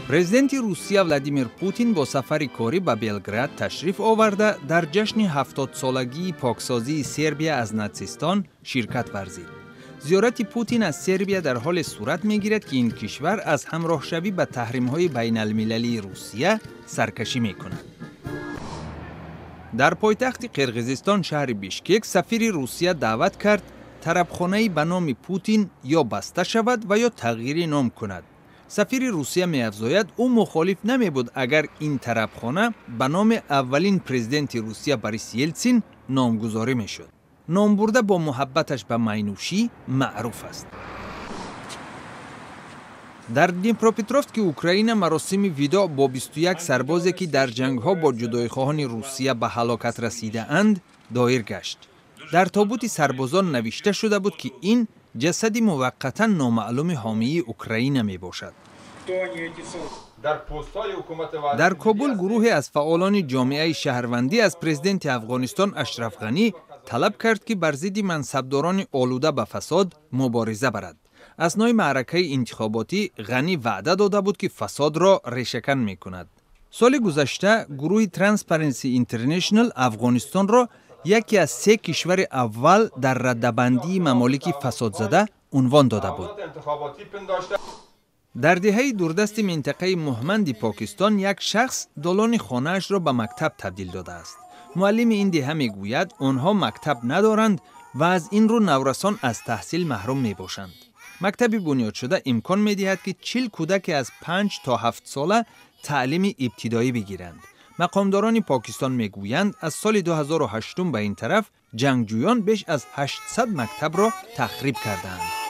پرزیدنت روسیه ولادیمیر پوتین با سفر کاری به بلگراد تشریف آورده در جشن 70 سالگی پاکسازی سربیا از ناتسیستان شرکت ورزید. زیارت پوتین از سربیا در حال صورت می‌گیرد که این کشور از همراهشوی به تحریم‌های بین‌المللی روسیه سرکشی می‌کند. در پایتخت قرقیزستان شهر بیشکک سفیر روسیه دعوت کرد طربخانه‌ای به نام پوتین یا بسته شود و یا تغییر نام کند. سفیر روسیه می‌افزاید او مخالف نمی‌بود اگر این طربخانه به نام اولین پرزیدنت روسیه بوریس یلتسین نامگذاری می‌شد. نام برده با محبتش به مینوشی معروف است. در دنیپروپتروفسک اوکراین مراسم وداع با 21 سربازی که در جنگ‌ها با جدایی‌خواهان روسیه به هلاکت رسیده اند دایر گشت. در تابوت سربازان نوشته شده بود که این جسدی موقتا نامعلوم حامی اوکراین می باشد. در کابل گروهی از فعالان جامعه شهروندی از پرزیدنت افغانستان اشرف غنی طلب کرد که بر ضد منصبداران آلوده به فساد مبارزه برد. اثنای معرکه انتخاباتی غنی وعده داده بود که فساد را ریشه‌کن می کند. سال گذشته گروه ترانسپرنسی اینترنشنال افغانستان را یکی از 3 کشور اول در رده‌بندی ممالک فساد زده عنوان داده بود. در دهه دوردست منطقه مهمند پاکستان یک شخص دالان خانه‌اش را به مکتب تبدیل داده است. معلم این دهه میگوید آنها مکتب ندارند و از این رو نورسان از تحصیل محروم می باشند. مکتب بنیاد شده امکان می دهد که 40 کودک از 5 تا 7 ساله تعلیم ابتدایی بگیرند. مقامداران پاکستان میگویند از سال 2008 به این طرف جنگجویان بیش از 800 مکتب را تخریب کردند.